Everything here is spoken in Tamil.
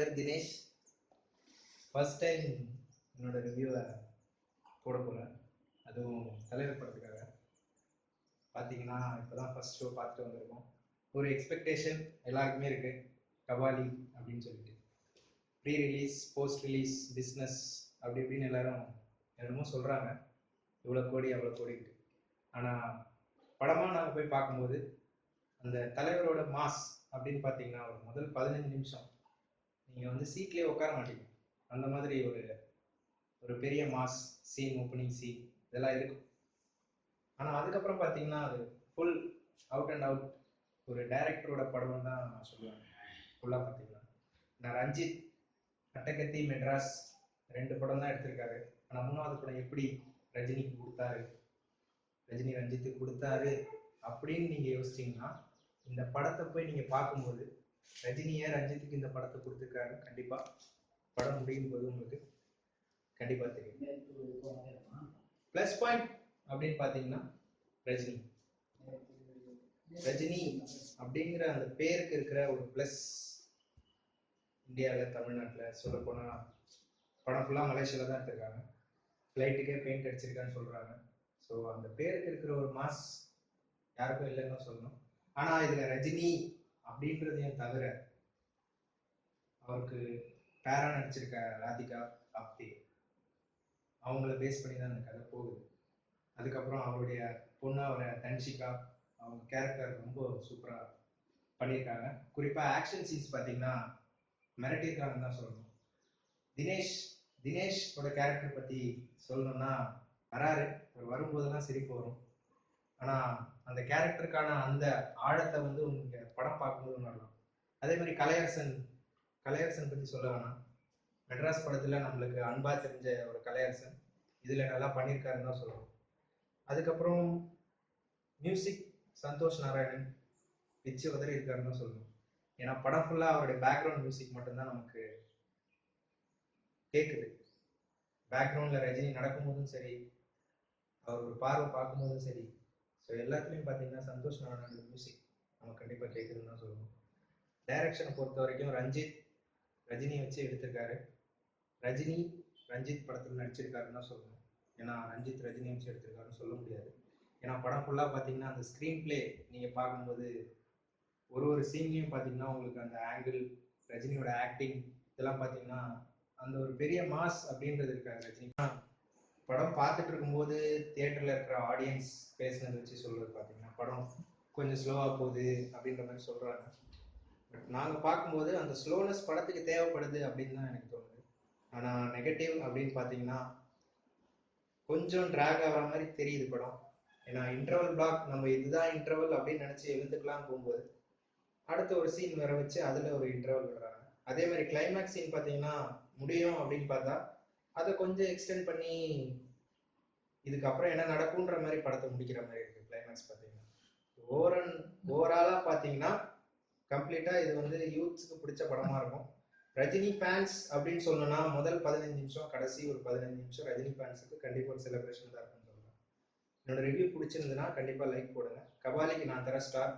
பேர் தினேஷ். ஃபர்ஸ்ட் டைம் என்னோட ரிவ்யூவை போட போகிறேன், அதுவும் தலைவர் படத்துக்காக. பார்த்தீங்கன்னா இப்போ தான் ஃபர்ஸ்ட் ஷோ பார்த்துட்டு வந்திருக்கோம். ஒரு எக்ஸ்பெக்டேஷன் எல்லாருக்குமே இருக்குது, கபாலி அப்படின்னு சொல்லிட்டு. Pre release, post release, business அப்படி இப்படின்னு எல்லாரும் என்னமோ சொல்கிறாங்க, இவ்வளோ கோடி அவ்வளோ கோடிட்டு. ஆனால் படமாக நாங்கள் போய் பார்க்கும்போது அந்த தலைவரோட மாஸ் அப்படின்னு பார்த்தீங்கன்னா ஒரு முதல் 15 நிமிஷம் நீங்கள் வந்து சீட்லேயே உட்கார மாட்டீங்க. அந்த மாதிரி ஒரு பெரிய மாஸ் சீன், ஓப்பனிங் சீன் இதெல்லாம் இருக்கும். ஆனால் அதுக்கப்புறம் பார்த்தீங்கன்னா அது ஃபுல் அவுட் அண்ட் அவுட் ஒரு டைரக்டரோட படம் தான் நான் சொல்லுவேன். ஃபுல்லாக பார்த்தீங்கன்னா நான் ரஞ்சித், அட்டகத்தி, மெட்ராஸ் 2 படம் தான் எடுத்திருக்காரு. ஆனால் 3வது படம் எப்படி ரஜினிக்கு கொடுத்தாரு, ரஜினி ரஞ்சித்துக்கு கொடுத்தாரு அப்படின்னு நீங்கள் யோசிச்சிங்கன்னா இந்த படத்தை போய் நீங்கள் பார்க்கும்போது ரஜினியை ரஞ்சித்துக்கு இந்த படத்தை கொடுத்துருக்காரு. கண்டிப்பாக படம் முடியும் போது உங்களுக்கு கண்டிப்பாக தெரியும். ப்ளஸ் பாயிண்ட் அப்படின்னு பார்த்தீங்கன்னா ரஜினி அப்படிங்கிற அந்த பேருக்கு இருக்கிற ஒரு ப்ளஸ். இந்தியாவில், தமிழ்நாட்டில் சொல்ல போனால் படம் ஃபுல்லாக மலேசியாவில் தான் எடுத்திருக்காங்க. ஃப்ளைட்டுக்கே பெயிண்ட் அடிச்சிருக்கான்னு சொல்கிறாங்க. ஸோ அந்த பேருக்கு இருக்கிற ஒரு மாஸ் யாருக்கும் இல்லைன்னு தான் சொல்லணும். ஆனால் இதில் ரஜினி அப்படின்றதையும் தவிர அவருக்கு பேரா நடிச்சிருக்க ராதிகா ஆப்தே, அவங்கள பேஸ் பண்ணி தான் அந்த கதை போகுது. அதுக்கப்புறம் அவருடைய பொண்ணு அவரை தன்ஷிகா, அவங்க கேரக்டர் ரொம்ப சூப்பராக பண்ணியிருக்காங்க. குறிப்பாக ஆக்ஷன் சீன்ஸ் பார்த்தீங்கன்னா மிரட்டியிருக்காங்கன்னு தான் சொல்லணும். தினேஷோட கேரக்டர் பற்றி சொல்லணும்னா வராரு, அவர் வரும்போதெல்லாம் சிரிப்பு வரும். ஆனால் அந்த கேரக்டருக்கான அந்த ஆழத்தை வந்து உங்களுக்கு படம் பார்க்கும்போது உணரலாம். அதே மாதிரி கலையரசன் பற்றி சொல்ல வேணாம். மெட்ராஸ் படத்தில் நம்மளுக்கு அன்பா தெரிஞ்ச ஒரு கலையரசன் இதில் நல்லா பண்ணியிருக்காருன்னு தான் சொல்லணும். அதுக்கப்புறம் மியூசிக் சந்தோஷ் நாராயணன் பிச்சு உதறி இருக்காருன்னு தான் சொல்லணும். ஏன்னா படம் ஃபுல்லாக அவருடைய பேக்ரவுண்ட் மியூசிக் மட்டும்தான் நமக்கு கேட்குது. பேக்ரவுண்டில் ரஜினி நடக்கும்போதும் சரி, அவர் ஒரு பார்வை பார்க்கும்போதும் சரி, ஸோ எல்லாத்துலேயும் பார்த்தீங்கன்னா சந்தோஷ் நாராயணோட மியூசிக் நமக்கு கண்டிப்பாக கேட்குதுன்னு தான் சொல்லணும். டைரக்ஷனை பொறுத்த வரைக்கும் ரஞ்சித் ரஜினியை வச்சு எடுத்திருக்காரு. ரஜினி ரஞ்சித் படத்தில் நடிச்சிருக்காருன்னு தான் சொல்லணும். ஏன்னா ரஞ்சித் ரஜினியை வச்சு எடுத்திருக்காருன்னு சொல்ல முடியாது. ஏன்னா படம் ஃபுல்லாக பார்த்தீங்கன்னா அந்த ஸ்க்ரீன் பிளே நீங்கள் பார்க்கும்போது ஒரு சீன்லையும் பார்த்தீங்கன்னா உங்களுக்கு அந்த ஆங்கிள், ரஜினியோட ஆக்டிங் இதெல்லாம் பார்த்தீங்கன்னா அந்த ஒரு பெரிய மாஸ் அப்படின்றது இருக்காது. ரஜினி படம் பார்த்துட்டு இருக்கும்போது தியேட்டரில் இருக்கிற ஆடியன்ஸ் பேசுனதை வச்சு சொல்கிறது பார்த்தீங்கன்னா படம் கொஞ்சம் ஸ்லோவாக போகுது அப்படின்ற மாதிரி சொல்கிறாங்க. பட் நாங்கள் பார்க்கும்போது அந்த ஸ்லோனஸ் படத்துக்கு தேவைப்படுது அப்படின்னு தான் எனக்கு தோணுது. ஆனால் நெகட்டிவ் அப்படின்னு பார்த்தீங்கன்னா கொஞ்சம் ட்ராக் ஆகிற மாதிரி தெரியுது படம். ஏன்னா இன்டர்வல் பிளாக், நம்ம இதுதான் இன்டர்வல் அப்படின்னு நினச்சி எழுந்துக்கலாம் போகும்போது அடுத்த ஒரு சீன் வர வச்சு அதில் ஒரு இன்டர்வல் விடுறாங்க. அதே மாதிரி கிளைமேக்ஸ் சீன் பார்த்தீங்கன்னா முடியும் அப்படின்னு பார்த்தா அதை கொஞ்சம் எக்ஸ்டெண்ட் பண்ணி இதுக்கப்புறம் என்ன நடக்கும்ன்ற மாதிரி படத்தை முடிக்கிற மாதிரி இருக்குது கிளைமேக்ஸ் பார்த்தீங்கன்னா. ஓவராலாக பார்த்தீங்கன்னா கம்ப்ளீட்டாக இது வந்து யூத்ஸ்க்கு பிடிச்ச படமாக இருக்கும். ரஜினி ஃபேன்ஸ் அப்படின்னு சொல்லணும்னா முதல் 15 நிமிஷம், கடைசி ஒரு 15 நிமிஷம் ரஜினி ஃபேன்ஸுக்கு கண்டிப்பாக ஒரு செலிப்ரேஷன் தான் இருக்குன்னு சொல்லலாம். என்னோட ரிவ்யூ பிடிச்சிருந்ததுன்னா கண்டிப்பாக லைக் போடுங்க. கபாலிக்கு நான் தர ஸ்டார்